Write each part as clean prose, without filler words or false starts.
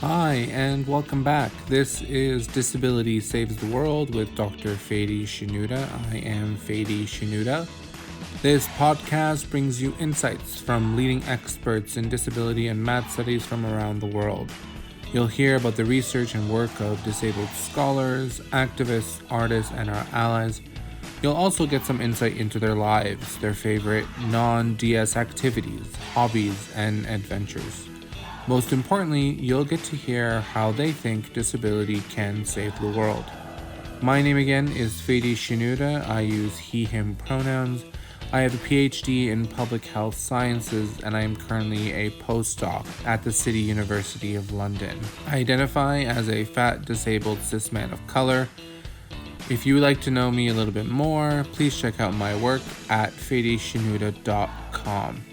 Hi, and welcome back. This is Disability Saves the World with Dr. Fadi Shinuda. I am Fadi Shinuda. This podcast brings you insights from leading experts in disability and math studies from around the world. You'll hear about the research and work of disabled scholars, activists, artists, and our allies. You'll also get some insight into their lives, their favorite non-DS activities, hobbies, and adventures. Most importantly, you'll get to hear how they think disability can save the world. My name again is Fadi Shinuda. I use he, him pronouns. I have a PhD in public health sciences and I am currently a postdoc at the City University of London. I identify as a fat, disabled cis man of color. If you would like to know me a little bit more, please check out my work at fadishinuda.com.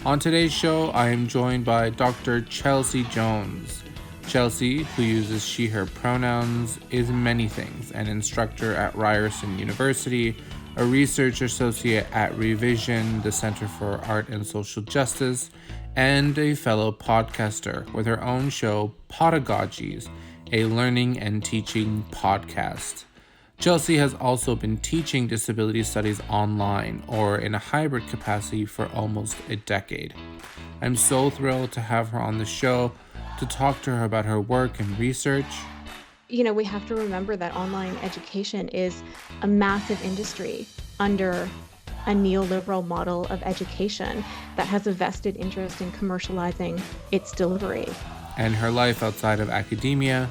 On today's show, I am joined by Dr. Chelsea Jones. Chelsea, who uses she, her pronouns, is many things: an instructor at Ryerson University, a research associate at Revision, the Center for Art and Social Justice, and a fellow podcaster with her own show, Prodigies, a learning and teaching podcast. Chelsea has also been teaching disability studies online or in a hybrid capacity for almost a decade. I'm so thrilled to have her on the show to talk to her about her work and research. You know, we have to remember that online education is a massive industry under a neoliberal model of education that has a vested interest in commercializing its delivery. And her life outside of academia.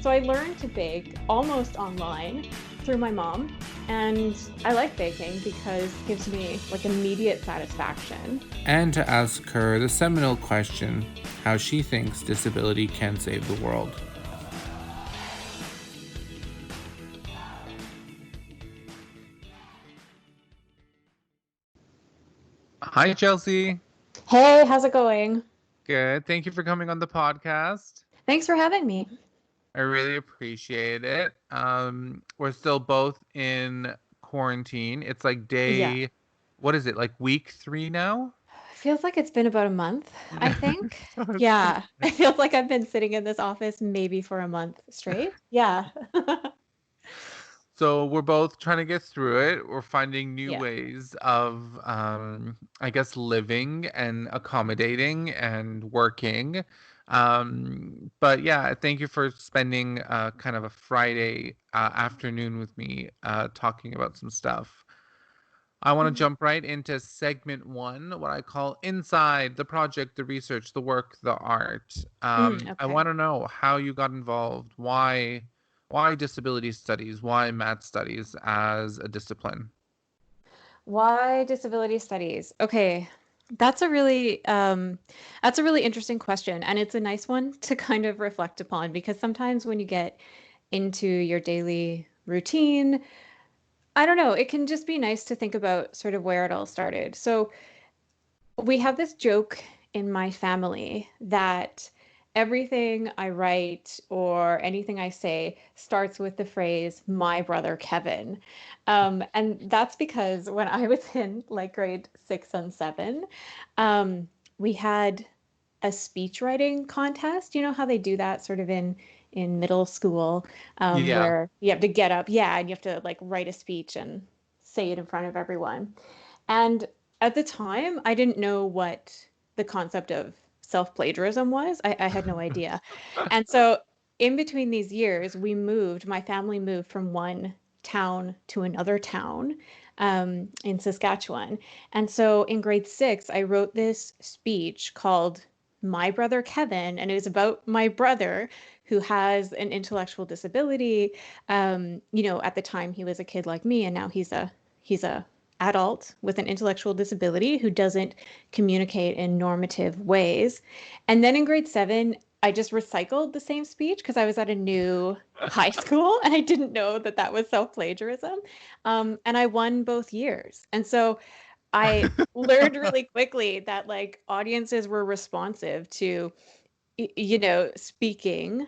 So I learned to bake almost online through my mom, and I like baking because it gives me like immediate satisfaction. And to ask her the seminal question, how she thinks disability can save the world. Hi, Chelsea. Hey, how's it going? Good. Thank you for coming on the podcast. Thanks for having me. I really appreciate it. We're still both in quarantine. It's like Yeah. what is it, like week 3 now? Feels like it's been about a month, I think. So it's Yeah. It feels like I've been sitting in this office maybe for a month straight. Yeah. so we're both trying to get through it. We're finding new Yeah. ways of, I guess, living and accommodating and working. But yeah, thank you for spending kind of a Friday afternoon with me talking about some stuff. I want to Mhm. jump right into segment 1, what I call inside the project, the research, the work, the art. I Okay. want to know how you got involved, why disability studies, why math studies as a discipline. Why disability studies? Okay. That's a really that's a really interesting question, and it's a nice one to kind of reflect upon because sometimes when you get into your daily routine, I don't know, it can just be nice to think about sort of where it all started. So we have this joke in my family that everything I write or anything I say starts with the phrase, my brother Kevin. And that's because when I was in like grade 6 and 7, we had a speech writing contest. You know how they do that sort of in middle school, Yeah. where you have to get up, yeah, and you have to like write a speech and say it in front of everyone. And at the time, I didn't know what the concept of self-plagiarism was. I had no idea. And so in between these years, my family moved from one town to another town in Saskatchewan. And so in grade 6, I wrote this speech called My Brother Kevin, and it was about my brother who has an intellectual disability. At the time he was a kid like me, and now he's a adult with an intellectual disability who doesn't communicate in normative ways. And then in grade 7, I just recycled the same speech because I was at a new high school and I didn't know that that was self-plagiarism. And I won both years. And so I learned really quickly that like audiences were responsive to, speaking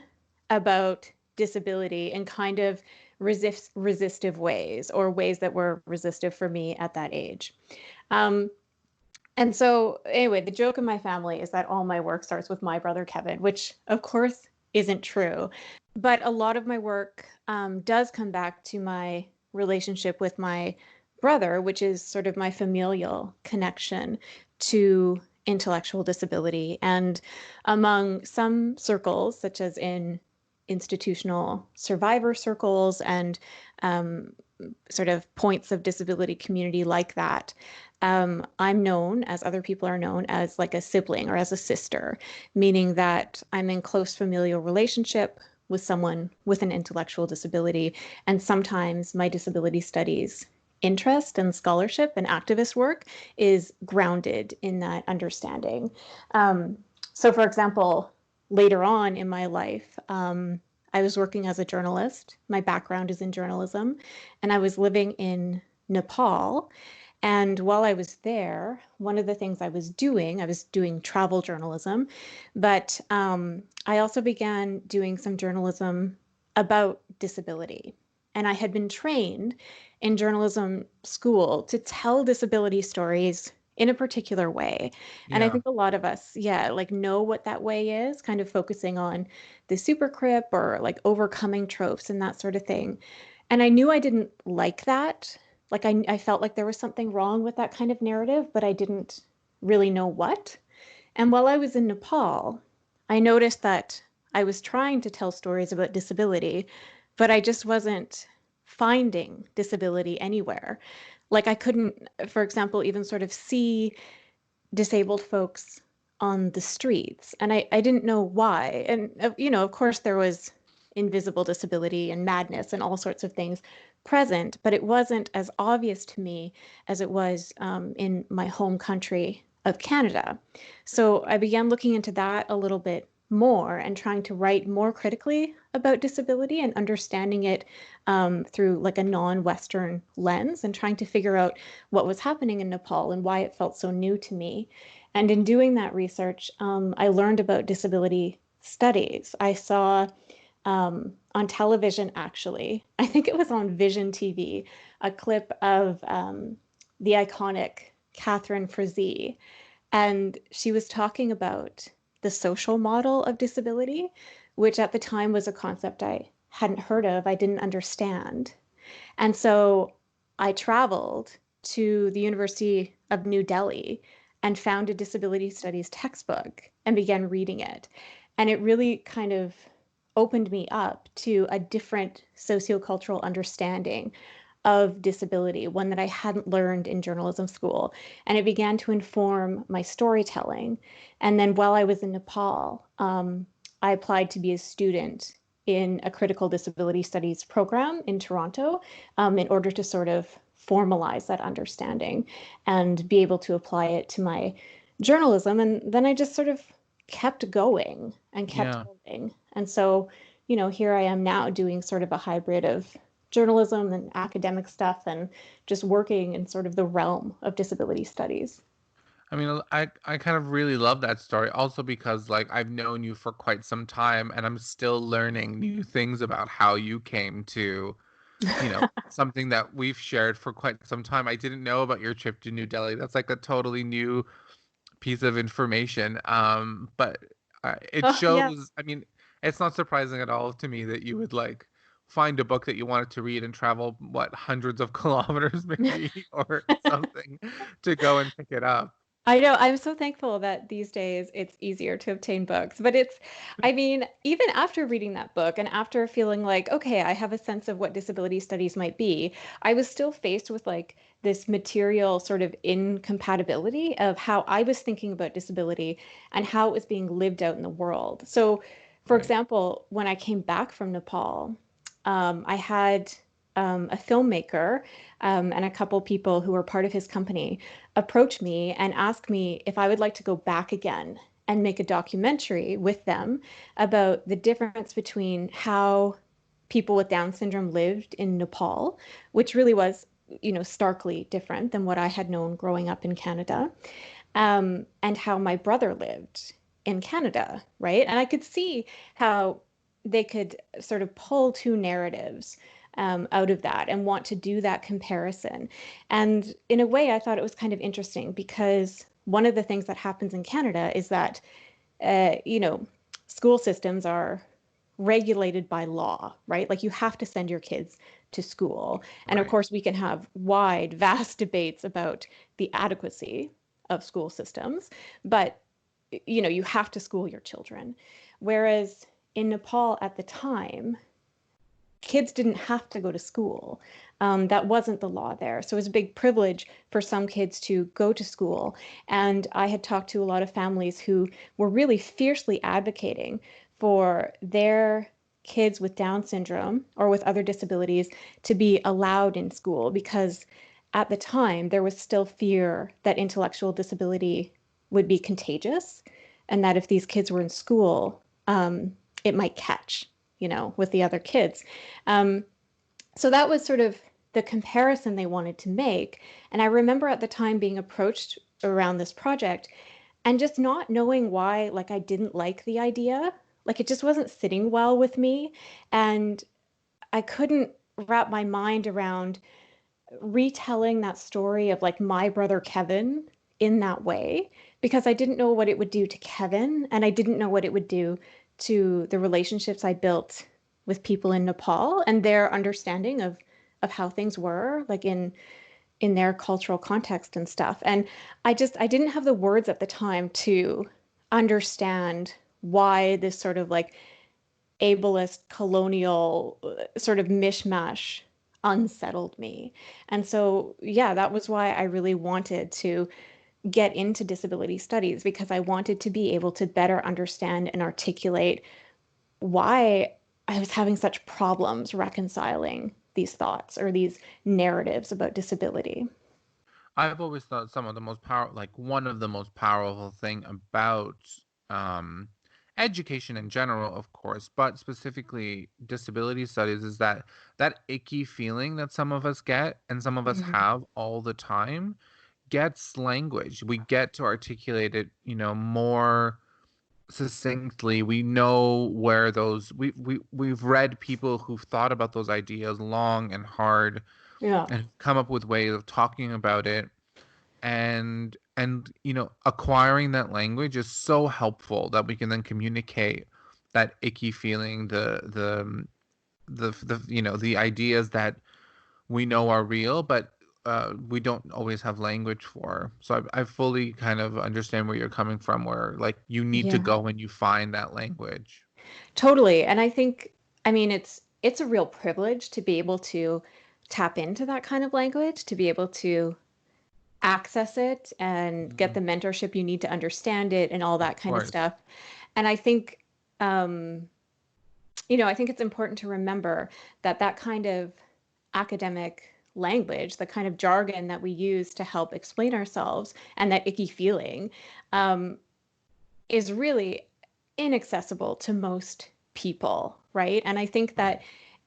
about disability in kind of resistive ways or ways that were resistive for me at that age. Um, And so, anyway, the joke in my family is that all my work starts with my brother Kevin, which of course isn't true. But a lot of my work does come back to my relationship with my brother, which is sort of my familial connection to intellectual disability. And among some circles, such as in institutional survivor circles and um, sort of points of disability community like that, I'm known, as other people are known, as like a sibling or as a sister, meaning that I'm in close familial relationship with someone with an intellectual disability. And sometimes my disability studies interest and scholarship and activist work is grounded in that understanding. Um, so, for example, later on in my life, I was working as a journalist. My background is in journalism, and I was living in Nepal. And while I was there, one of the things I was doing travel journalism, but I also began doing some journalism about disability. And I had been trained in journalism school to tell disability stories in a particular way. And I Yeah. think a lot of us, yeah, like know what that way is, kind of focusing on the super crip or like overcoming tropes and that sort of thing. And I knew I didn't like that. Like I felt like there was something wrong with that kind of narrative, but I didn't really know what. And while I was in Nepal, I noticed that I was trying to tell stories about disability, but I just wasn't finding disability anywhere. Like I couldn't, for example, even sort of see disabled folks on the streets. And I didn't know why. And, of course, there was invisible disability and madness and all sorts of things present, but it wasn't as obvious to me as it was in my home country of Canada. So I began looking into that a little bit more and trying to write more critically about disability and understanding it through like a non-Western lens and trying to figure out what was happening in Nepal and why it felt so new to me. And in doing that research, I learned about disability studies. I saw on television, actually, I think it was on Vision TV, a clip of the iconic Catherine Frazee. And she was talking about the social model of disability, which at the time was a concept I hadn't heard of, I didn't understand. And so I traveled to the University of New Delhi and found a disability studies textbook and began reading it. And it really kind of opened me up to a different sociocultural understanding of disability, one that I hadn't learned in journalism school. And it began to inform my storytelling. And then while I was in Nepal, I applied to be a student in a critical disability studies program in Toronto in order to sort of formalize that understanding and be able to apply it to my journalism. And then I just sort of kept going and kept Yeah. going. And so, here I am now doing sort of a hybrid of journalism and academic stuff and just working in sort of the realm of disability studies. I mean, I kind of really love that story also because like I've known you for quite some time and I'm still learning new things about how you came to, something that we've shared for quite some time. I didn't know about your trip to New Delhi. That's like a totally new piece of information. But it Oh, yeah. shows, I mean, it's not surprising at all to me that you would like find a book that you wanted to read and travel, what, hundreds of kilometers maybe or something to go and pick it up. I know. I'm so thankful that these days it's easier to obtain books. But I mean, even after reading that book and after feeling like, okay, I have a sense of what disability studies might be, I was still faced with like this material sort of incompatibility of how I was thinking about disability and how it was being lived out in the world. So, for Right. example, when I came back from Nepal, I had a filmmaker and a couple people who were part of his company approach me and ask me if I would like to go back again and make a documentary with them about the difference between how people with Down syndrome lived in Nepal, which really was, starkly different than what I had known growing up in Canada, and how my brother lived in Canada, right? And I could see how they could sort of pull two narratives out of that and want to do that comparison. And in a way, I thought it was kind of interesting because one of the things that happens in Canada is that, you know, school systems are regulated by law, right? Like you have to send your kids to school. And of Right. course, we can have wide, vast debates about the adequacy of school systems, but you know, you have to school your children. Whereas in Nepal at the time, kids didn't have to go to school. That wasn't the law there. So it was a big privilege for some kids to go to school. And I had talked to a lot of families who were really fiercely advocating for their kids with Down syndrome or with other disabilities to be allowed in school because at the time there was still fear that intellectual disability would be contagious and that if these kids were in school, it might catch, you know, with the other kids. Um, so that was sort of the comparison they wanted to make. And I remember at the time being approached around this project and just not knowing why, like, I didn't like the idea. Like, it just wasn't sitting well with me. And I couldn't wrap my mind around retelling that story of like my brother Kevin in that way because I didn't know what it would do to Kevin and I didn't know what it would do to the relationships I built with people in Nepal and their understanding of how things were like in their cultural context and stuff. And I didn't have the words at the time to understand why this sort of like ableist colonial sort of mishmash unsettled me. And so, yeah, that was why I really wanted to get into disability studies because I wanted to be able to better understand and articulate why I was having such problems reconciling these thoughts or these narratives about disability. I've always thought some of the most like one of the most powerful thing about um, education in general, of course, but specifically disability studies, is that that icky feeling that some of us get and some of us Mhm. have all the time gets language. We get to articulate it, more succinctly. We know where those we've read people who've thought about those ideas long and hard Yeah. and come up with ways of talking about it, and acquiring that language is so helpful that we can then communicate that icky feeling, the ideas that we know are real, but we don't always have language for. So I fully kind of understand where you're coming from, where like you need to Yeah. go and you find that language. Totally. And I think, I mean, it's a real privilege to be able to tap into that kind of language, to be able to access it and get Mhm. the mentorship you need to understand it and all Of that kind of course. stuff. And I think, you know, I think it's important to remember that that kind of academic language, the kind of jargon that we use to help explain ourselves and that icky feeling, um, is really inaccessible to most people, right? And I think Right. that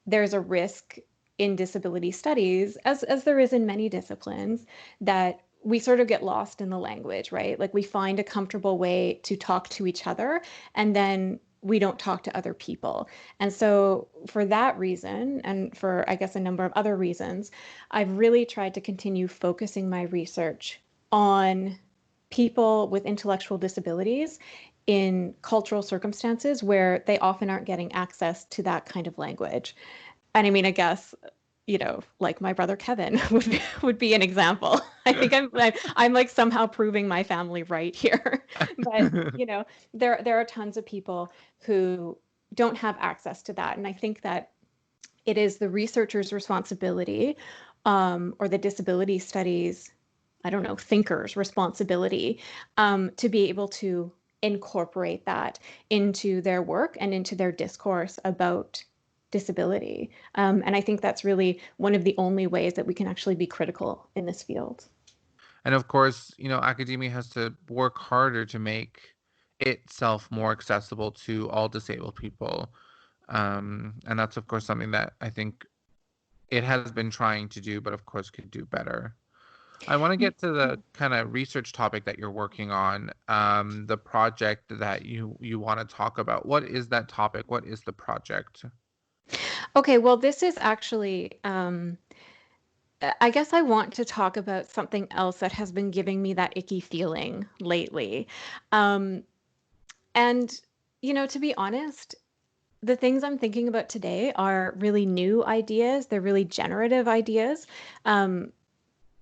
there's a risk in disability studies, as there is in many disciplines, that we sort of get lost in the language, right? Like we find a comfortable way to talk to each other, and then we don't talk to other people. And so, for that reason, and for I guess a number of other reasons, I've really tried to continue focusing my research on people with intellectual disabilities in cultural circumstances where they often aren't getting access to that kind of language. And I mean, I guess, you know, like my brother Kevin would be an example. I think I'm like somehow proving my family right here. But, you know, there are tons of people who don't have access to that. And I think that it is the researcher's responsibility, or the disability studies, I don't know, thinkers' responsibility, to be able to incorporate that into their work and into their discourse about disability. And I think that's really one of the only ways that we can actually be critical in this field. And of course, academia has to work harder to make itself more accessible to all disabled people. And that's, of course, something that I think it has been trying to do, but of course could do better. I want to get to the kind of research topic that you're working on, the project that you want to talk about. What is that topic? What is the project? Okay, well, this is actually I guess I want to talk about something else that has been giving me that icky feeling lately. Um, and, to be honest, the things I'm thinking about today are really new ideas. They're really generative ideas. Um,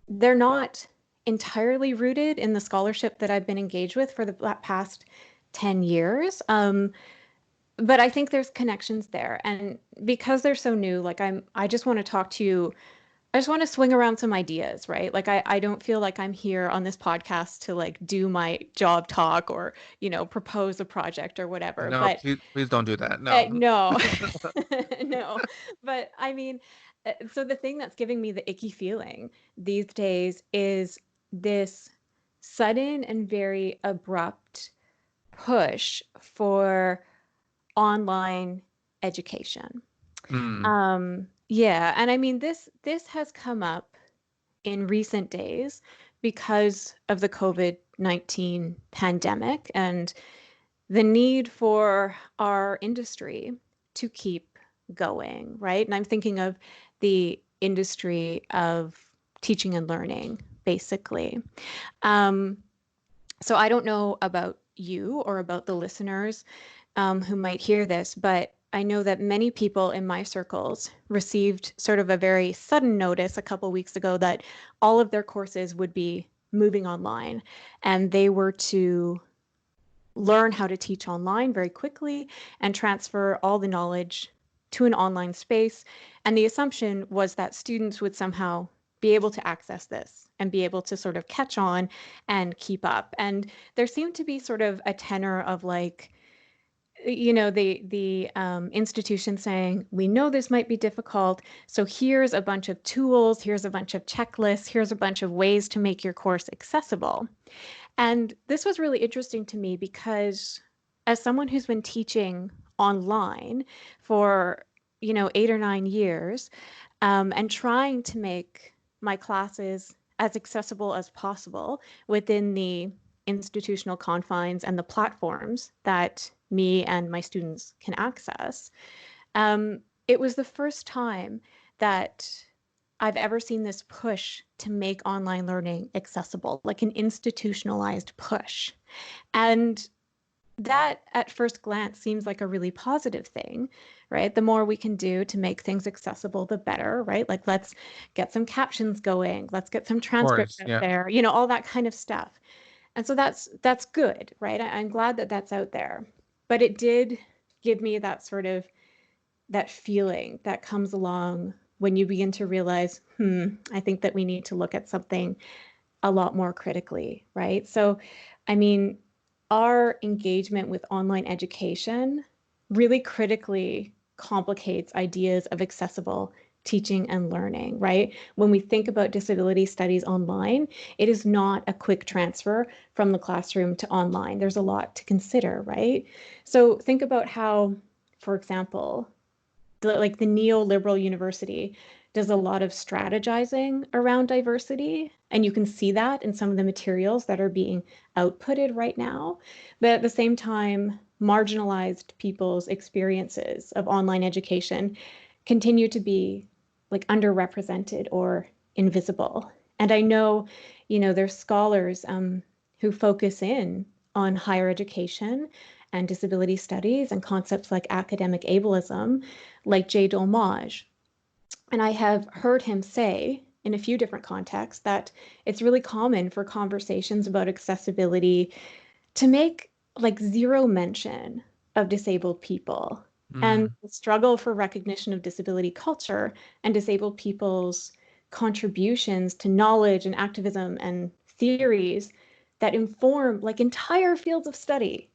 they're not entirely rooted in the scholarship that I've been engaged with for the past 10 years. But I think there's connections there. And because they're so new, like I just want to talk to you. I just want to swing around some ideas, right? Like I don't feel like I'm here on this podcast to like do my job talk or, propose a project or whatever. No, But please don't do that. No. no, no. But I mean, so the thing that's giving me the icky feeling these days is this sudden and very abrupt push for online education. Mm, Yeah, and I mean this has come up in recent days because of the COVID-19 pandemic and the need for our industry to keep going, right? And I'm thinking of the industry of teaching and learning, basically. Um, so I don't know about you or about the listeners who might hear this, but I know that many people in my circles received sort of a very sudden notice a couple weeks ago that all of their courses would be moving online and they were to learn how to teach online very quickly and transfer all the knowledge to an online space. And the assumption was that students would somehow be able to access this and be able to sort of catch on and keep up. And there seemed to be sort of a tenor of like, the institution saying, we know this might be difficult, so here's a bunch of tools, here's a bunch of checklists, here's a bunch of ways to make your course accessible. And this was really interesting to me because as someone who's been teaching online for, 8 or 9 years, and trying to make my classes as accessible as possible within the institutional confines and the platforms that me and my students can access, it was the first time that I've ever seen this push to make online learning accessible, like an institutionalized push. And that at first glance seems like a really positive thing, right? The more we can do to make things accessible, the better, right? Like let's get some captions going, let's get some of transcripts course. out Yeah. there, all that kind of stuff. And so that's good, right? I'm glad that that's out there. But it did give me that sort of that feeling that comes along when you begin to realize, I think that we need to look at something a lot more critically, right? So, I mean, our engagement with online education really critically complicates ideas of accessible teaching and learning, right? When we think about disability studies online, it is not a quick transfer from the classroom to online. There's a lot to consider, right? So think about how, for example, the neoliberal university does a lot of strategizing around diversity. And you can see that in some of the materials that are being outputted right now. But at the same time, marginalized people's experiences of online education continue to be like underrepresented or invisible. And I know, there's scholars who focus in on higher education and disability studies and concepts like academic ableism, like Jay Dolmage. And I have heard him say in a few different contexts that it's really common for conversations about accessibility to make like zero mention of disabled people and Mm, the struggle for recognition of disability culture and disabled people's contributions to knowledge and activism and theories that inform like entire fields of study,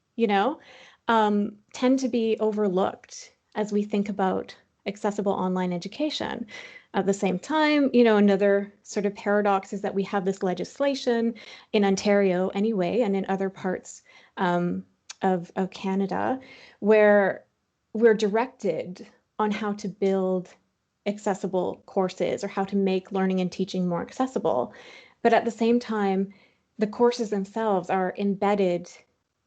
tend to be overlooked as we think about accessible online education. At the same time, another sort of paradox is that we have this legislation in Ontario anyway, and in other parts um, of Canada, where we're directed on how to build accessible courses or how to make learning and teaching more accessible. But at the same time, the courses themselves are embedded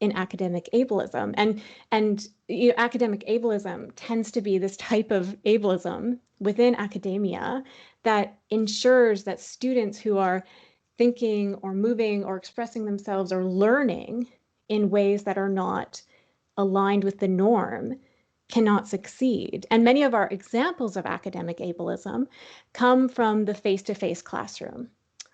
in academic ableism. And academic ableism tends to be this type of ableism within academia that ensures that students who are thinking or moving or expressing themselves or learning in ways that are not aligned with the norm cannot succeed. And many of our examples of academic ableism come from the face-to-face classroom,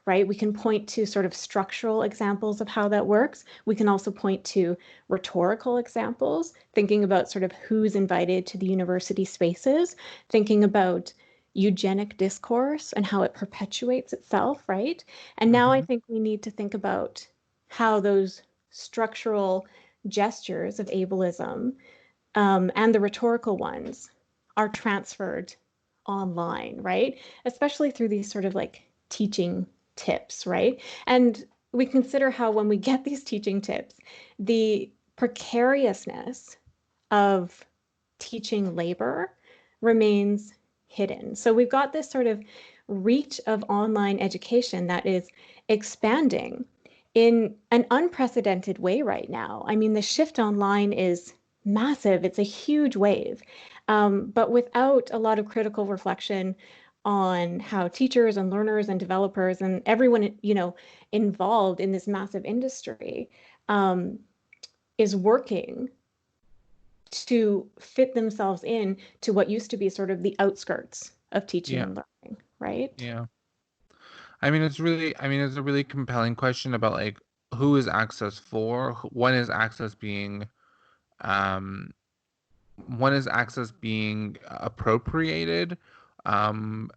right? We can point to sort of structural examples of how that works. We can also point to rhetorical examples, thinking about sort of who's invited to the university spaces, thinking about eugenic discourse and how it perpetuates itself, right? And now I Mm-hmm. think we need to think about how those structural gestures of ableism and the rhetorical ones are transferred online, right? Especially through these sort of like teaching tips, right? And we consider how when we get these teaching tips, the precariousness of teaching labor remains hidden. So we've got this sort of reach of online education that is expanding in an unprecedented way right now. I mean, the shift online is massive, it's a huge wave, but without a lot of critical reflection on how teachers and learners and developers and everyone involved in this massive industry um, is working to fit themselves in to what used to be sort of the outskirts of teaching Yeah. and learning, right? Yeah. It's a really compelling question about like who is access for, when is access being, um, when is access being appropriated, when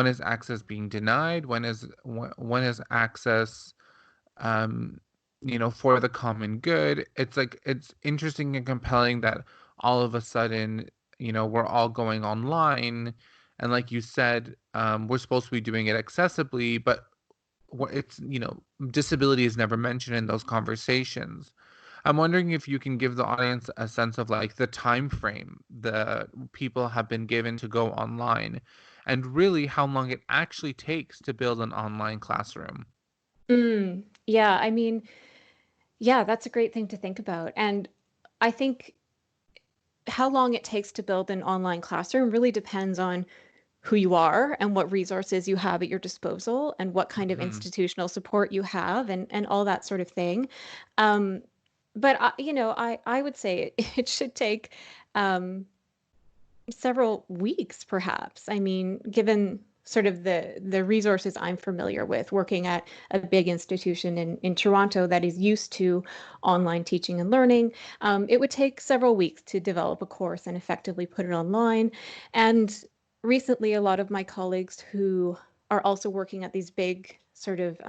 is access being denied, when is access, um, for the common good. It's like it's interesting and compelling that all of a sudden, we're all going online, and like you said, we're supposed to be doing it accessibly, but it's disability is never mentioned in those conversations. I'm wondering if you can give the audience a sense of like the time frame the people have been given to go online, and really how long it actually takes to build an online classroom. Yeah, I mean, yeah, that's a great thing to think about. And I think how long it takes to build an online classroom really depends on who you are and what resources you have at your disposal and what kind of Hmm. institutional support you have and all that sort of thing. Um, but I would say it should take um, several weeks, perhaps. I mean, given sort of the resources I'm familiar with, working at a big institution in Toronto that is used to online teaching and learning, it would take several weeks to develop a course and effectively put it online. And recently, a lot of my colleagues who are also working at these big sort of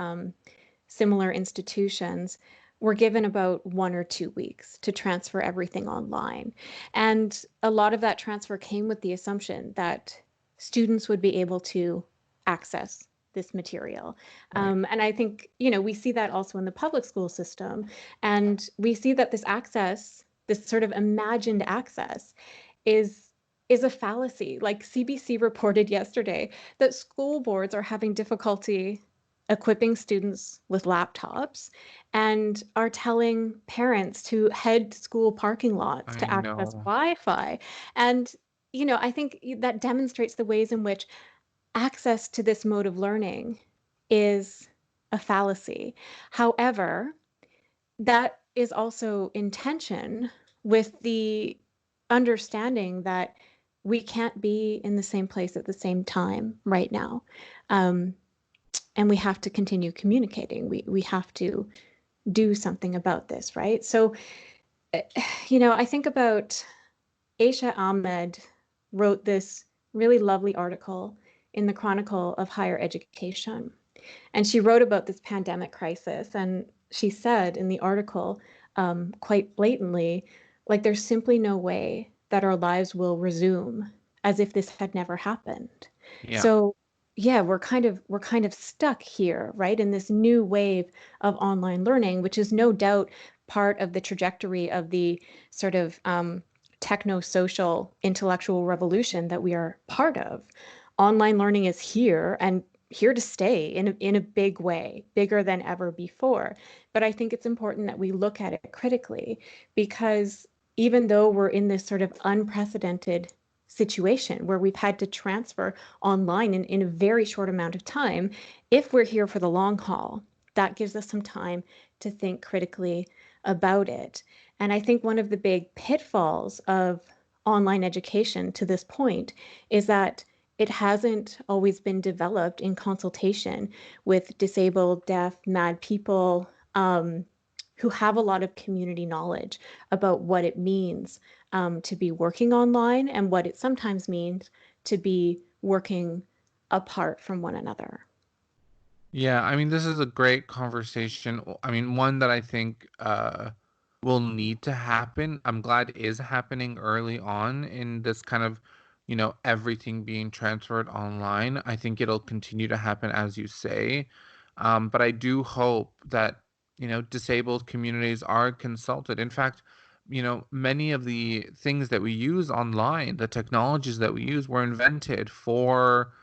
similar institutions were given about 1 or 2 weeks to transfer everything online. And a lot of that transfer came with the assumption that students would be able to access this material. Right. And I think, we see that also in the public school system. And we see that this access, this sort of imagined access, is is a fallacy. Like CBC reported yesterday that school boards are having difficulty equipping students with laptops and are telling parents to head to school parking lots I to access know. Wi-Fi. And, I think that demonstrates the ways in which access to this mode of learning is a fallacy. However, that is also in tension with the understanding that we can't be in the same place at the same time right now. Um, and we have to continue communicating. We have to do something about this, right? So, I think about Aisha Ahmed wrote this really lovely article in the Chronicle of Higher Education. And she wrote about this pandemic crisis. And she said in the article, quite blatantly, like, there's simply no way that our lives will resume as if this had never happened. Yeah. So, yeah, we're kind of stuck here, right, in this new wave of online learning, which is no doubt part of the trajectory of the sort of techno-social intellectual revolution that we are part of. Online learning is here, and here to stay in a big way, bigger than ever before. But I think it's important that we look at it critically, because even though we're in this sort of unprecedented situation where we've had to transfer online in a very short amount of time, if we're here for the long haul, that gives us some time to think critically about it. And I think one of the big pitfalls of online education to this point is that it hasn't always been developed in consultation with disabled, deaf, mad people, who have a lot of community knowledge about what it means, to be working online, and what it sometimes means to be working apart from one another. Yeah, I mean, this is a great conversation. I mean, one that I think will need to happen. I'm glad is happening early on in this kind of, everything being transferred online. I think it'll continue to happen as you say. But I do hope that, disabled communities are consulted. In fact, many of the things that we use online, the technologies that we use, were invented for,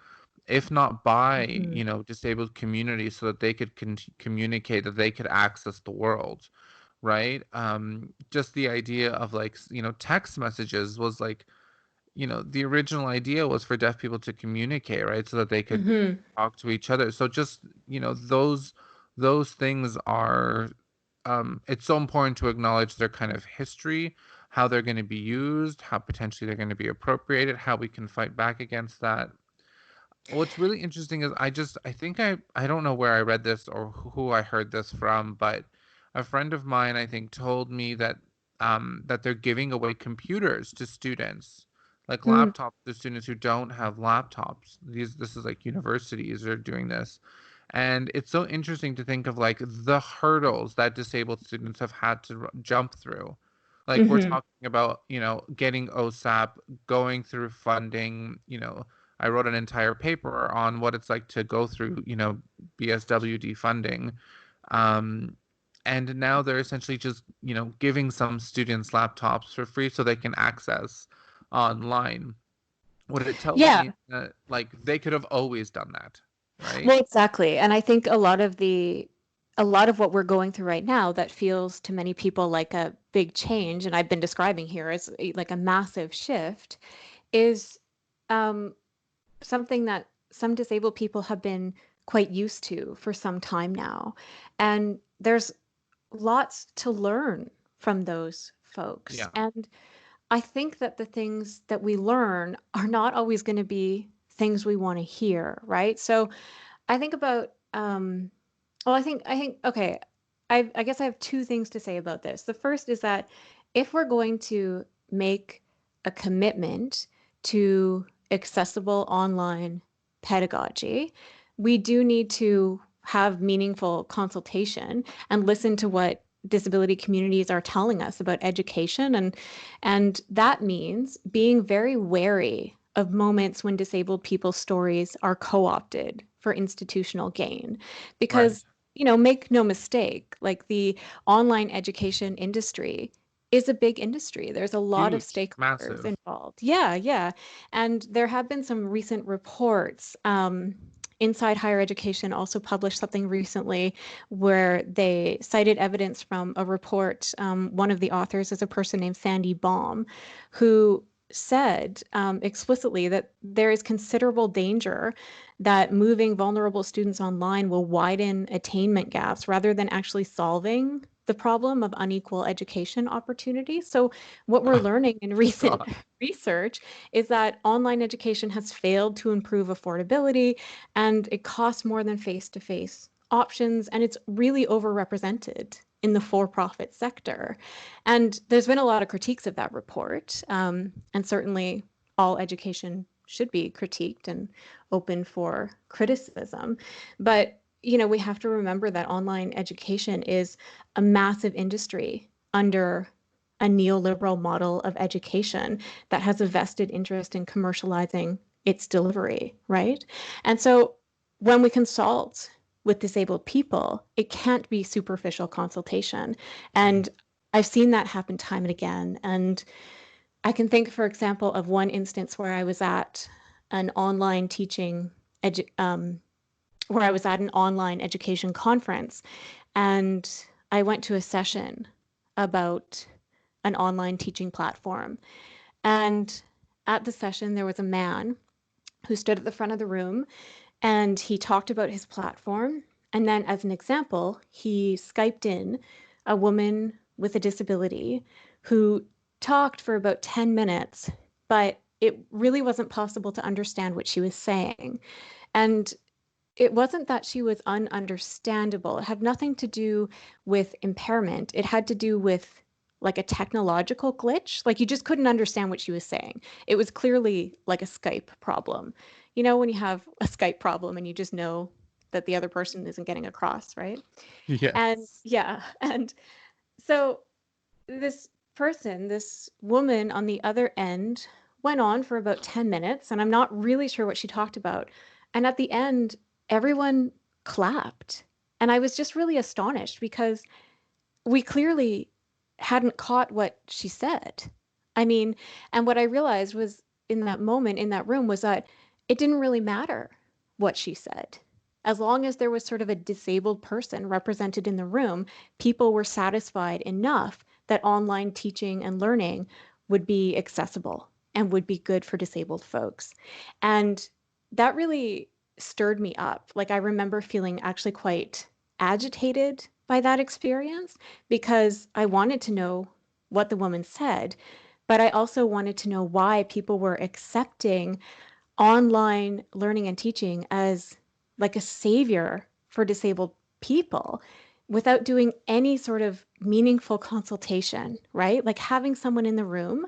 if not by, Mhm. disabled communities, so that they could communicate, that they could access the world, right? Just the idea of, like, text messages was like, the original idea was for deaf people to communicate, right? So that they could Mhm. talk to each other. So just, those things are, it's so important to acknowledge their kind of history, how they're going to be used, how potentially they're going to be appropriated, how we can fight back against that. What's really interesting is, I think I don't know where I read this or who I heard this from, but a friend of mine, I think, told me that they're giving away computers to students, like Mm. laptops to students who don't have laptops. This is like universities are doing this. And it's so interesting to think of, like, the hurdles that disabled students have had to jump through. Like, we're Mhm. talking about, getting OSAP, going through funding. I wrote an entire paper on what it's like to go through, BSWD funding. Um, and now they're essentially just, giving some students laptops for free so they can access online. What it tells me Yeah. is that, like, they could have always done that, right? Well, exactly. And I think a lot of what we're going through right now that feels to many people like a big change, and I've been describing here as like a massive shift, is um, something that some disabled people have been quite used to for some time now. And there's lots to learn from those folks. Yeah. And I think that the things that we learn are not always going to be things we want to hear, right? So I think about well, I think okay, I guess I have two things to say about this. The first is that if we're going to make a commitment to accessible online pedagogy, we do need to have meaningful consultation and listen to what disability communities are telling us about education, and that means being very wary of moments when disabled people's stories are co-opted for institutional gain. Right. Because, make no mistake, like the online education industry is a big industry. There's a lot of Huge, stakeholders massive. involved. Yeah, yeah. And there have been some recent reports. Inside Higher Education also published something recently where they cited evidence from a report. One of the authors is a person named Sandy Baum, who said explicitly that there is considerable danger that moving vulnerable students online will widen attainment gaps rather than actually solving the problem of unequal education opportunities. So, what we're learning in recent God. research is that online education has failed to improve affordability, and it costs more than face to face options, and it's really overrepresented in the for profit sector. And there's been a lot of critiques of that report, and certainly all education should be critiqued and open for criticism. But we have to remember that online education is a massive industry under a neoliberal model of education that has a vested interest in commercializing its delivery, right? And so when we consult with disabled people, it can't be superficial consultation. Mm. And I've seen that happen time and again. And I can think, for example, of one instance where I was at an online teaching edu- um, where I was at an online education conference, and I went to a session about an online teaching platform. And at the session, there was a man who stood at the front of the room and he talked about his platform. And then, as an example, he Skyped in a woman with a disability who talked for about 10 minutes, but it really wasn't possible to understand what she was saying. And it wasn't that she was ununderstandable. It had nothing to do with impairment. It had to do with like a technological glitch. Like you just couldn't understand what she was saying. It was clearly like a Skype problem. You know, when you have a Skype problem and you just know that the other person isn't getting across, right? And Yes. yeah, and so this person, this woman on the other end, went on for about 10 minutes, and I'm not really sure what she talked about. And at the end, everyone clapped. And I was just really astonished because we clearly hadn't caught what she said. I mean, and what I realized was in that moment in that room was that it didn't really matter what she said. As long as there was sort of a disabled person represented in the room, people were satisfied enough that online teaching and learning would be accessible and would be good for disabled folks. And that really stirred me up. Like I remember feeling actually quite agitated by that experience because I wanted to know what the woman said, but I also wanted to know why people were accepting online learning and teaching as like a savior for disabled people without doing any sort of meaningful consultation, right? Like having someone in the room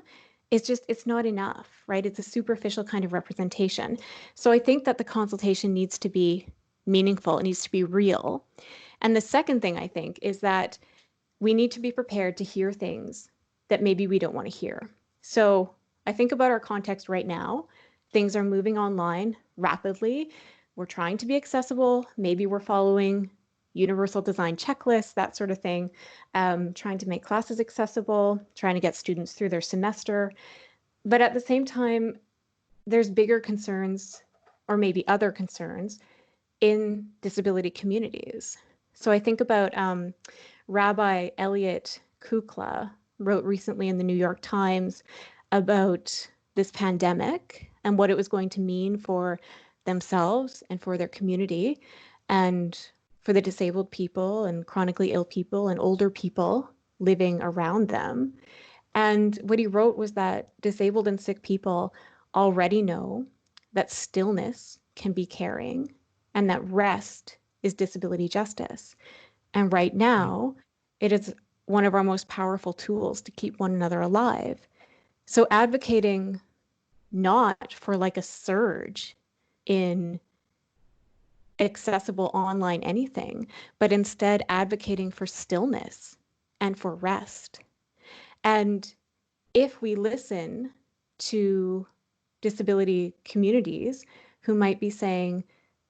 is just, it's not enough, right? It's a superficial kind of representation. So I think that the consultation needs to be meaningful, it needs to be real. And the second thing I think is that we need to be prepared to hear things that maybe we don't want to hear. So I think about our context right now. Things are moving online rapidly. We're trying to be accessible. Maybe we're following universal design checklists, that sort of thing, trying to make classes accessible, trying to get students through their semester. But at the same time, there's bigger concerns or maybe other concerns in disability communities. So I think about Rabbi Elliot Kukla wrote recently in the New York Times about this pandemic and what it was going to mean for themselves and for their community and for the disabled people and chronically ill people and older people living around them. And what he wrote was that disabled and sick people already know that stillness can be caring and that rest is disability justice. And right now, it is one of our most powerful tools to keep one another alive. So advocating not for like a surge in accessible online anything, but instead advocating for stillness and for rest. And if we listen to disability communities who might be saying,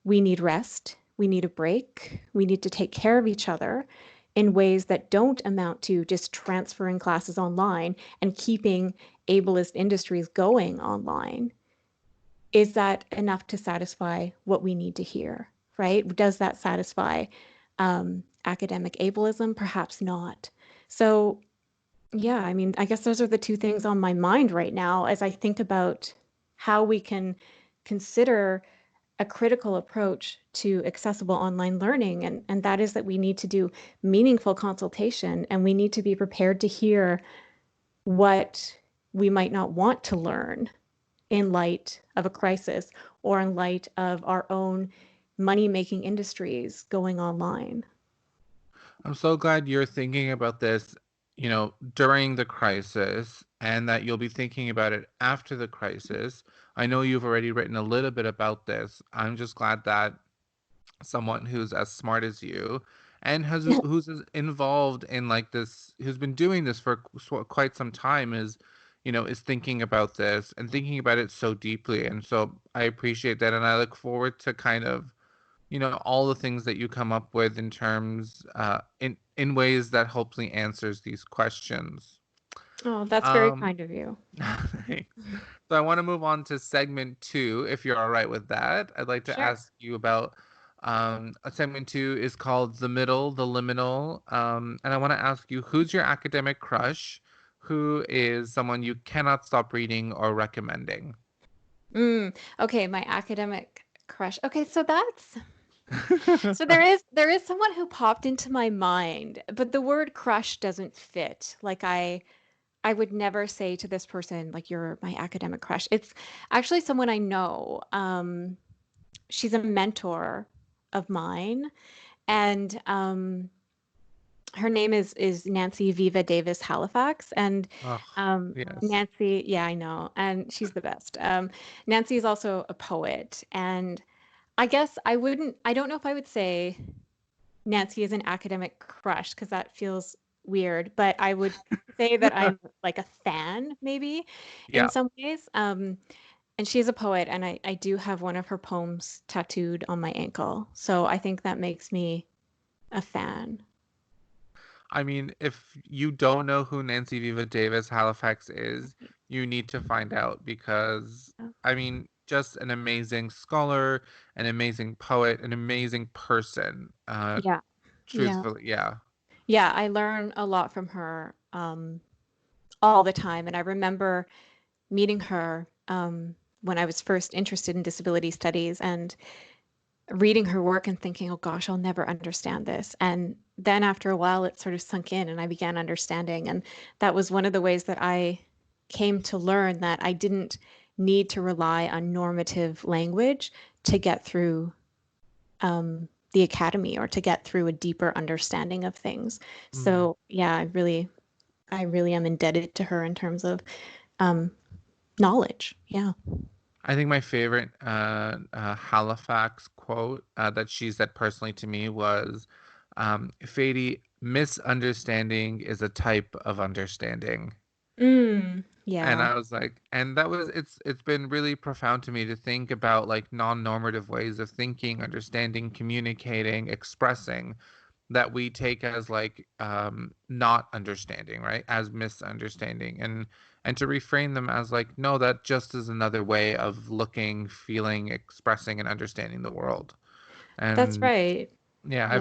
we need rest, we need a break, we need to take care of each other in ways that don't amount to just transferring classes online and keeping ableist industries going online, is that enough to satisfy what we need to hear, right? Does that satisfy academic ableism? Perhaps not. So yeah, I mean, I guess those are the two things on my mind right now as I think about how we can consider a critical approach to accessible online learning. And that is that we need to do meaningful consultation and we need to be prepared to hear what we might not want to learn in light of a crisis or in light of our own money-making industries going online. I'm so glad you're thinking about this, during the crisis and that you'll be thinking about it after the crisis. I know you've already written a little bit about this. I'm just glad that someone who's as smart as you and who's involved in like this, who's been doing this for quite some time is thinking about this and thinking about it so deeply. And so I appreciate that. And I look forward to kind of all the things that you come up with in terms in ways that hopefully answers these questions. Oh, that's very Um, kind of you. thanks. So I want to move on to segment 2, if you're all right with that. I'd like to Sure. ask you about Segment two is called The Middle, the Liminal. And I want to ask you, who's your academic crush? Who is someone you cannot stop reading or recommending? Okay, my academic crush. Okay, so there is someone who popped into my mind, but the word crush doesn't fit. Like I would never say to this person, like, you're my academic crush. It's actually someone I know. She's a mentor of mine, and her name is Nancy Viva Davis Halifax, and Oh, yes. Nancy, yeah, I know, and she's the best. Nancy is also a poet, and I guess I don't know if I would say Nancy is an academic crush because that feels weird, but I would say that I'm like a fan maybe in Yeah. some ways. And she's a poet, and I do have one of her poems tattooed on my ankle. So I think that makes me a fan. I mean, if you don't know who Nancy Viva Davis Halifax is, you need to find out because, I mean, just an amazing scholar, an amazing poet, an amazing person. Yeah. Yeah. Truthfully, yeah. Yeah, I learn a lot from her all the time. And I remember meeting her when I was first interested in disability studies and reading her work and thinking, oh gosh, I'll never understand this. And then after a while, it sort of sunk in and I began understanding. And that was one of the ways that I came to learn that I didn't need to rely on normative language to get through the academy or to get through a deeper understanding of things. Mm. So yeah, I really am indebted to her in terms of um, knowledge. Yeah. I think my favorite Halifax quote that she said personally to me was, Fady, misunderstanding is a type of understanding. And Yeah. I was like, and that was it's been really profound to me to think about like non-normative ways of thinking, understanding, communicating, expressing that we take as like not understanding, right? As misunderstanding and to reframe them as like, no, that just is another way of looking, feeling, expressing, and understanding the world. That's And right. yeah, Yeah.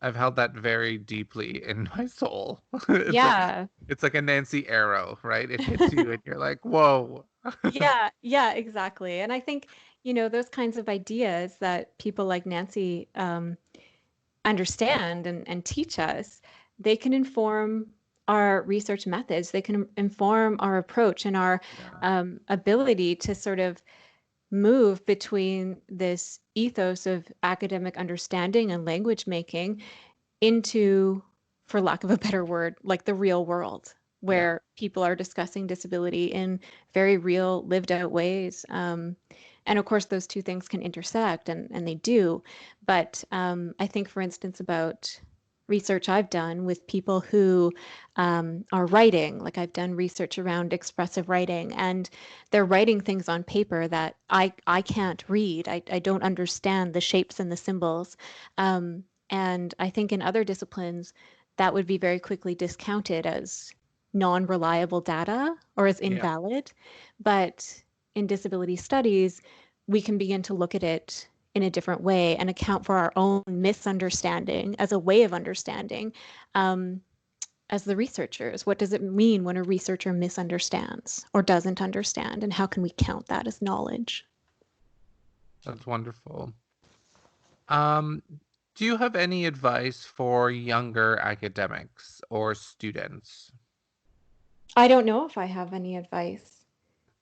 I've held that very deeply in my soul. It's like Yeah. it's like a Nancy arrow, right? It hits you and you're like, whoa. Yeah, yeah, exactly. And I think, those kinds of ideas that people like Nancy understand and teach us, they can inform our research methods. They can inform our approach and our Yeah. ability to sort of move between this ethos of academic understanding and language making into, for lack of a better word, like the real world, Yeah. where people are discussing disability in very real, lived out ways. And of course, those two things can intersect, and they do. But I think, for instance, about research I've done with people who are writing, like I've done research around expressive writing, and they're writing things on paper that I can't read. I don't understand the shapes and the symbols. And I think in other disciplines, that would be very quickly discounted as non-reliable data or as Yeah. invalid. But in disability studies, we can begin to look at it in a different way and account for our own misunderstanding as a way of understanding as the researchers. What does it mean when a researcher misunderstands or doesn't understand? And how can we count that as knowledge? That's wonderful. Um, do you have any advice for younger academics or students? I don't know if I have any advice.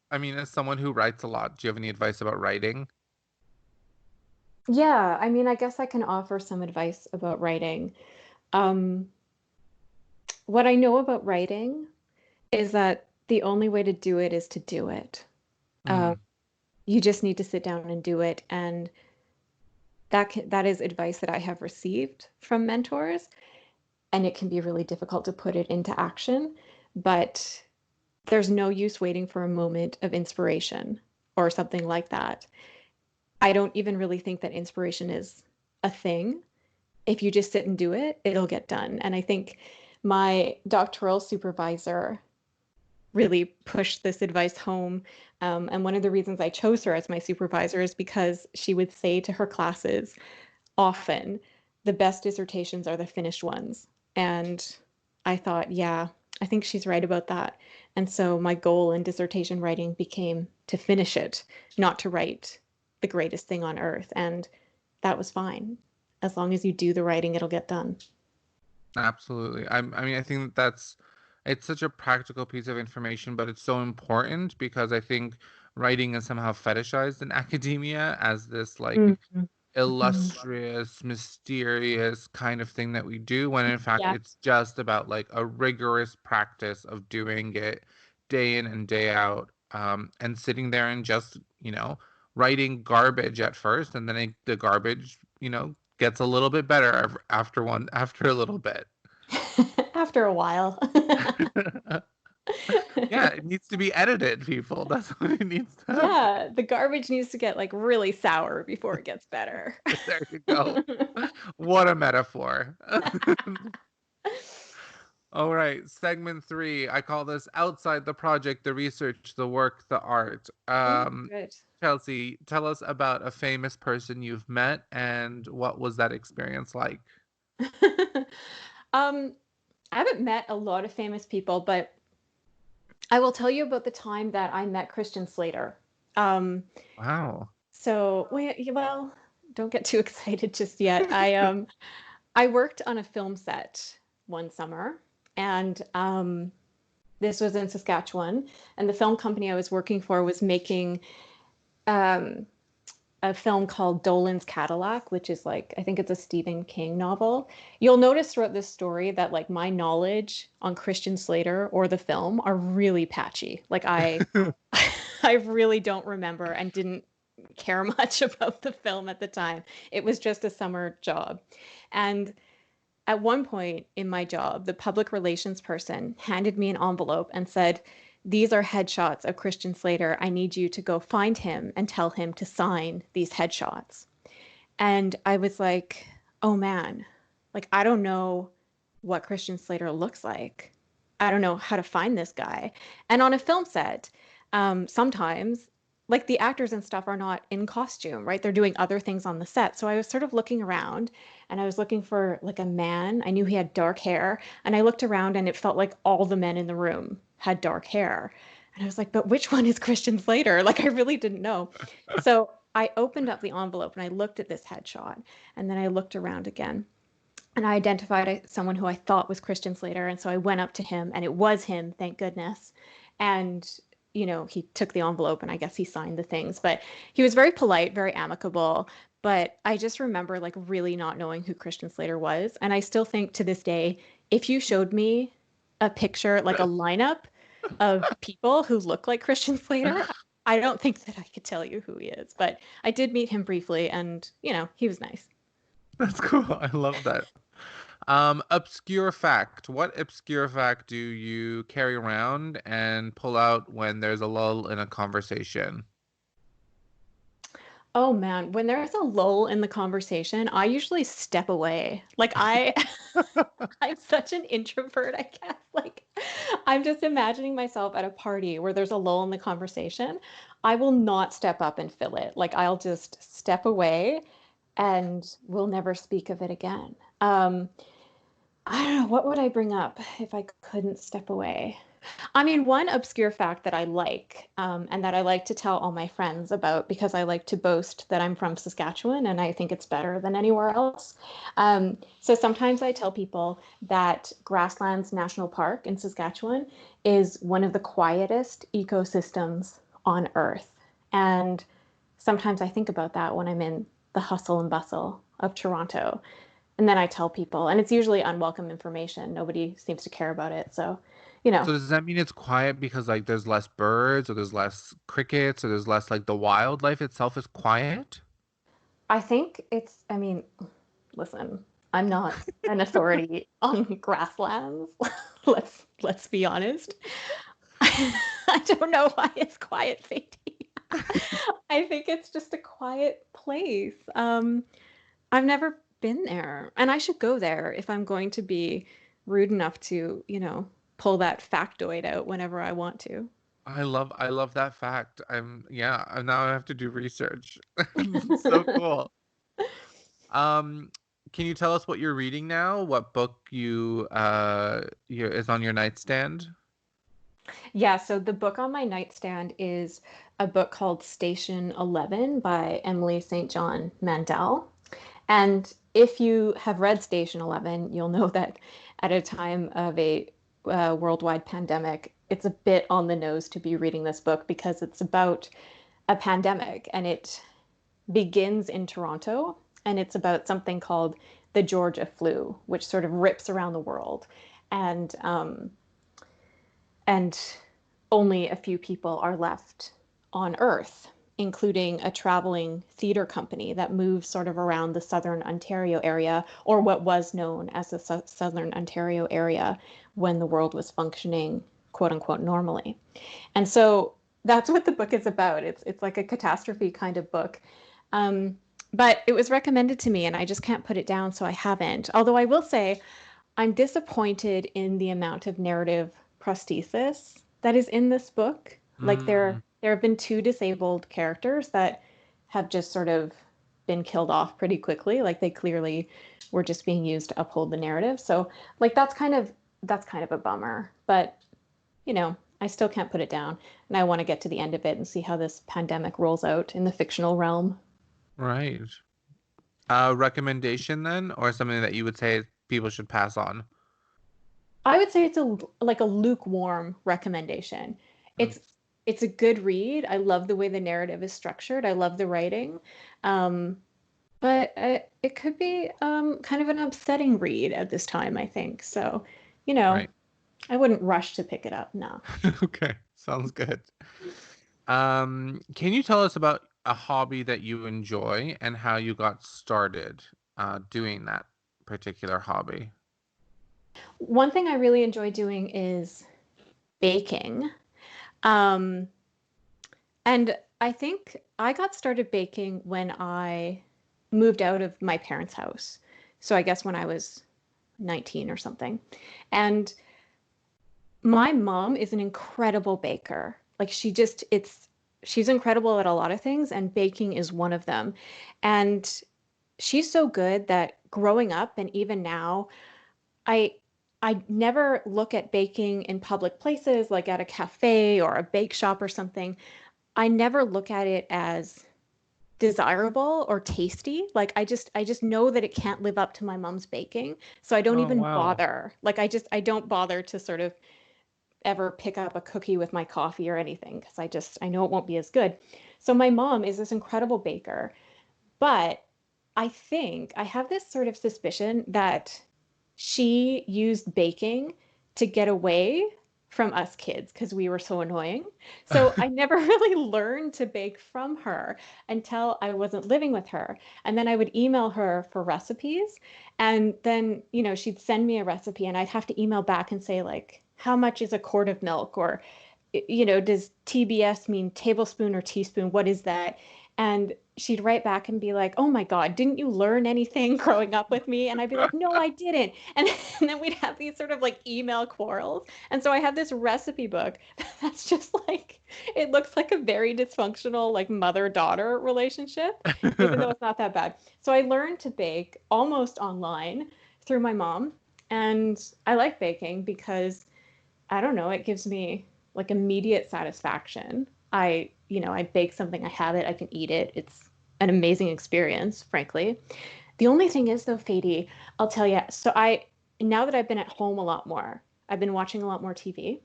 I mean, as someone who writes a lot, do you have any advice about writing? Yeah, I mean, I guess I can offer some advice about writing. Um, what I know about writing is that the only way to do it is to do it. Um, Mm, you just need to sit down and do it, and that is advice that I have received from mentors, and it can be really difficult to put it into action, but there's no use waiting for a moment of inspiration or something like that. I don't even really think that inspiration is a thing. If you just sit and do it, it'll get done. And I think my doctoral supervisor really pushed this advice home. And one of the reasons I chose her as my supervisor is because she would say to her classes, often the best dissertations are the finished ones. And I thought, yeah, I think she's right about that. And so my goal in dissertation writing became to finish it, not to write the greatest thing on earth. And that was fine. As long as you do the writing, it'll get done. Absolutely. I mean, I think it's such a practical piece of information, but it's so important because I think writing is somehow fetishized in academia as this like Mhm. Mhm. illustrious, mysterious kind of thing that we do, when in fact Yeah. it's just about like a rigorous practice of doing it day in and day out, and sitting there and just, writing garbage at first, and then the garbage, gets a little bit better after a little bit. After a while. Yeah, it needs to be edited, people. That's what it needs to happen. Yeah, the garbage needs to get like really sour before it gets better. There you go. What a metaphor. All right, segment three. I call this outside the project, the research, the work, the art. Oh, good. Chelsea, tell us about a famous person you've met and what was that experience like? Um, I haven't met a lot of famous people, but I will tell you about the time that I met Christian Slater. Um, Wow. well, don't get too excited just yet. I worked on a film set one summer, and this was in Saskatchewan, and the film company I was working for was making um, a film called Dolan's Cadillac, which is like, I think it's a Stephen King novel. You'll notice throughout this story that like my knowledge on Christian Slater or the film are really patchy. Like I really don't remember and didn't care much about the film at the time. It was just a summer job. And at one point in my job, the public relations person handed me an envelope and said, "These are headshots of Christian Slater. I need you to go find him and tell him to sign these headshots." And I was like, oh man, like I don't know what Christian Slater looks like. I don't know how to find this guy. And on a film set, sometimes like the actors and stuff are not in costume, right? They're doing other things on the set. So I was sort of looking around and I was looking for like a man. I knew he had dark hair. And I looked around and it felt like all the men in the room had dark hair. And I was like, but which one is Christian Slater? Like I really didn't know. So I opened up the envelope and I looked at this headshot and then I looked around again and I identified someone who I thought was Christian Slater. And so I went up to him and it was him, thank goodness. And, he took the envelope and I guess he signed the things, but he was very polite, very amicable. But I just remember like really not knowing who Christian Slater was. And I still think to this day, if you showed me a picture, like a lineup of people who look like Christian Slater, I don't think that I could tell you who he is. But I did meet him briefly and, he was nice. That's cool. I love that. Obscure fact. What obscure fact do you carry around and pull out when there's a lull in a conversation? Oh man, when there's a lull in the conversation, I usually step away. Like I'm such an introvert, I guess. Like I'm just imagining myself at a party where there's a lull in the conversation. I will not step up and fill it. Like I'll just step away and we'll never speak of it again. I don't know, what would I bring up if I couldn't step away? I mean, one obscure fact that I like, and that I like to tell all my friends about because I like to boast that I'm from Saskatchewan and I think it's better than anywhere else. So sometimes I tell people that Grasslands National Park in Saskatchewan is one of the quietest ecosystems on Earth. And sometimes I think about that when I'm in the hustle and bustle of Toronto. And then I tell people, and it's usually unwelcome information. Nobody seems to care about it. So, you know, So does that mean it's quiet because like there's less birds or there's less crickets or there's less like the wildlife itself is quiet? I think I mean, listen, I'm not an authority on grasslands. Let's be honest. I don't know why it's quiet, Sadie. I think it's just a quiet place. I've never been there, and I should go there if I'm going to be rude enough to, pull that factoid out whenever I want to. I love that fact. Now I have to do research. So cool. Um, can you tell us what you're reading now? What book is on your nightstand? Yeah, so the book on my nightstand is a book called Station 11 by Emily St. John Mandel. And if you have read Station 11, you'll know that at a time of a worldwide pandemic, it's a bit on the nose to be reading this book because it's about a pandemic and it begins in Toronto and it's about something called the Georgia flu, which sort of rips around the world. And and only a few people are left on Earth, including a traveling theater company that moves sort of around the Southern Ontario area, or what was known as the Southern Ontario area when the world was functioning, quote unquote, normally. And so that's what the book is about. It's like a catastrophe kind of book. Um, but it was recommended to me and I just can't put it down, so I haven't. Although I will say I'm disappointed in the amount of narrative prosthesis that is in this book. Like Mm, there have been two disabled characters that have just sort of been killed off pretty quickly. Like they clearly were just being used to uphold the narrative. So like that's kind of a bummer. But I still can't put it down. And I want to get to the end of it and see how this pandemic rolls out in the fictional realm. right. Recommendation then, or something that you would say people should pass on? I would say it's like a lukewarm recommendation. Mm, It's it's a good read. I love the way the narrative is structured. I love the writing. Um, but it could be kind of an upsetting read at this time, I think. So, you know, right. I wouldn't rush to pick it up. No. Okay, sounds good. Can you tell us about a hobby that you enjoy and how you got started doing that particular hobby? One thing I really enjoy doing is baking. Um, And I think I got started baking when I moved out of my parents' house. So I guess when I was 19 or something. And my mom is an incredible baker. Like she's incredible at a lot of things and baking is one of them. And she's so good that growing up and even now, I I never look at baking in public places like at a cafe or a bake shop or something. I never look at it as desirable or tasty. Like I just know that it can't live up to my mom's baking. So I don't Oh, even wow. bother. Like I don't bother to sort of ever pick up a cookie with my coffee or anything because I know it won't be as good. So my mom is this incredible baker, but I think I have this sort of suspicion that she used baking to get away from us kids because we were so annoying. So I never really learned to bake from her until I wasn't living with her. And then I would email her for recipes. And then, she'd send me a recipe and I'd have to email back and say, like, how much is a quart of milk? Or, does TBS mean tablespoon or teaspoon? What is that? And she'd write back and be like, "Oh my God, didn't you learn anything growing up with me?" And I'd be like, "No, I didn't." And then we'd have these sort of like email quarrels. And so I have this recipe book that's just like, it looks like a very dysfunctional, like mother-daughter relationship, even though it's not that bad. So I learned to bake almost online through my mom. And I like baking because I don't know, it gives me like immediate satisfaction. I bake something, I have it, I can eat it. It's an amazing experience, frankly. The only thing is though, Fady, I'll tell you, now that I've been at home a lot more, I've been watching a lot more TV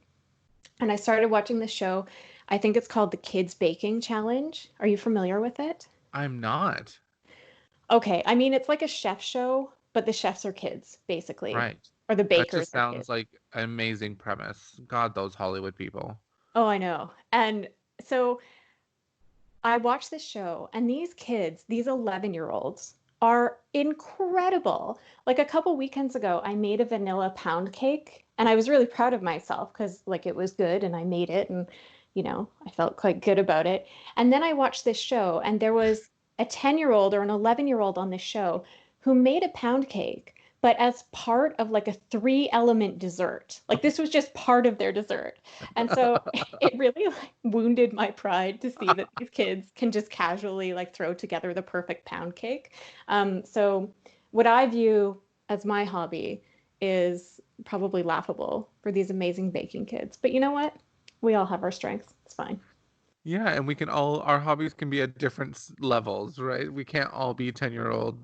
and I started watching the show. I think it's called the Kids Baking Challenge. Are you familiar with it? I'm not. Okay, I mean, it's like a chef show, but the chefs are kids, basically, Right. or the That bakers just are kids. sounds like an amazing premise. God, those Hollywood people. Oh, I know. And so I watched this show, and these kids, these 11-year-olds, are incredible. Like a couple weekends ago, I made a vanilla pound cake, and I was really proud of myself because like it was good and I made it and I felt quite good about it. And then I watched this show, and there was a 10-year-old or an 11-year-old on this show who made a pound cake, but as part of like a 3-element dessert. Like this was just part of their dessert. And so it really like wounded my pride to see that these kids can just casually like throw together the perfect pound cake. So what I view as my hobby is probably laughable for these amazing baking kids. But you know what? We all have our strengths. It's fine. Yeah, and we can all, our hobbies can be at different levels, right? We can't all be 10-year-old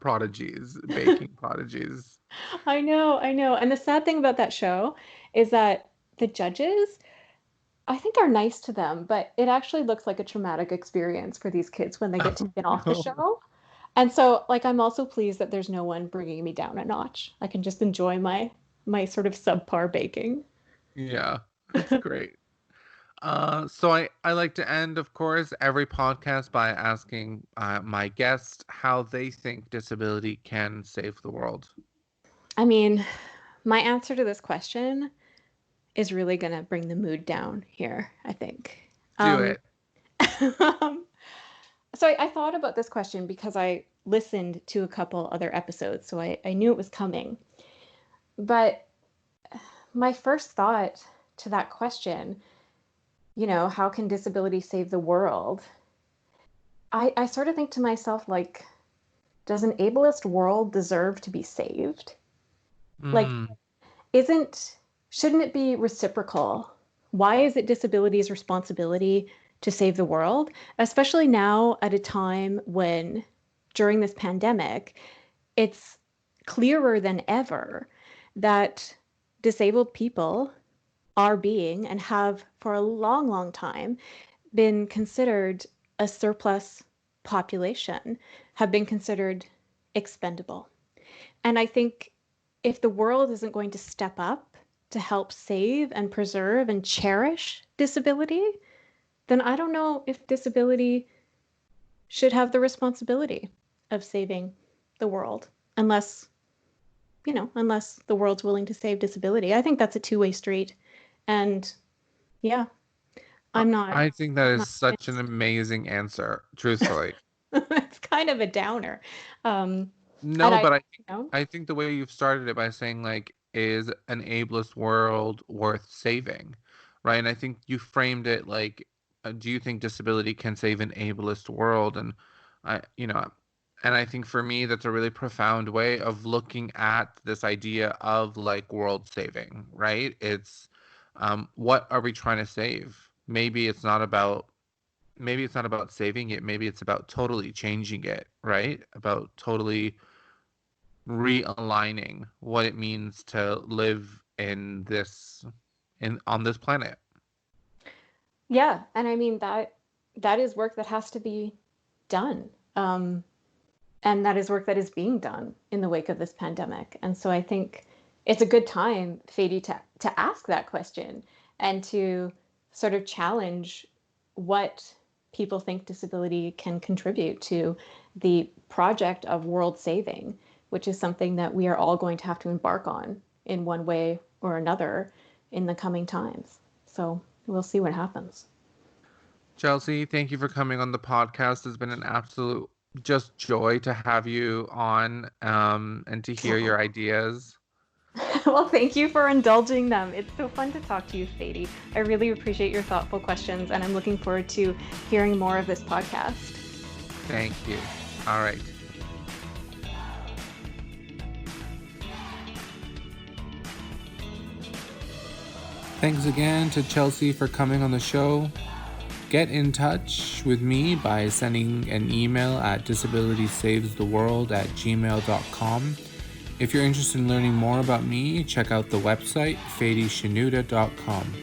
prodigies, baking prodigies. I know, I know. And the sad thing about that show is that the judges, I think, are nice to them, but it actually looks like a traumatic experience for these kids when they get Oh, taken off the no. show. And so, like, I'm also pleased that there's no one bringing me down a notch. I can just enjoy my sort of subpar baking. Yeah, that's great. So I like to end, of course, every podcast by asking my guest how they think disability can save the world. I mean, my answer to this question is really gonna bring the mood down here, I think. Do Um, it. so I thought about this question because I listened to a couple other episodes, so I knew it was coming. But my first thought to that question, how can disability save the world? I sort of think to myself, like, does an ableist world deserve to be saved? Like, Mm, isn't, shouldn't it be reciprocal? Why is it disability's responsibility to save the world? Especially now at a time when, during this pandemic, it's clearer than ever that disabled people are being and have for a long, long time been considered a surplus population, have been considered expendable. And I think if the world isn't going to step up to help save and preserve and cherish disability, then I don't know if disability should have the responsibility of saving the world unless, unless the world's willing to save disability. I think that's a two-way street. And yeah, I I'm not I think that I'm is not such an convinced. amazing answer, truthfully. It's kind of a downer. Um, and No, I, but you know, I think the way you've started it by saying like, is an ableist world worth saving, right? And I think you framed it like, do you think disability can save an ableist world? And and I think for me that's a really profound way of looking at this idea of like world saving, right? It's what are we trying to save? Maybe it's not about saving it, maybe it's about totally changing it, right? About totally realigning what it means to live in on this planet. yeah, and I mean that is work that has to be done. And that is work that is being done in the wake of this pandemic. And so I think it's a good time, Fady, to ask that question and to sort of challenge what people think disability can contribute to the project of world saving, which is something that we are all going to have to embark on in one way or another in the coming times. So we'll see what happens. Chelsea, thank you for coming on the podcast. It's been an absolute just joy to have you on and to hear your ideas. Well, thank you for indulging them. It's so fun to talk to you, Sadie. I really appreciate your thoughtful questions, and I'm looking forward to hearing more of this podcast. Thank you. All right. Thanks again to Chelsea for coming on the show. Get in touch with me by sending an email at disabilitysavestheworld@gmail.com. If you're interested in learning more about me, check out the website fadyshinuda.com.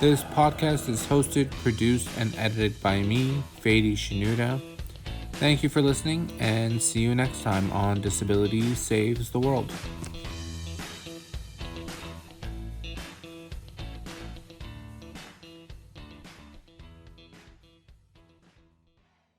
This podcast is hosted, produced, and edited by me, Fady Shinuda. Thank you for listening, and see you next time on Disability Saves the World.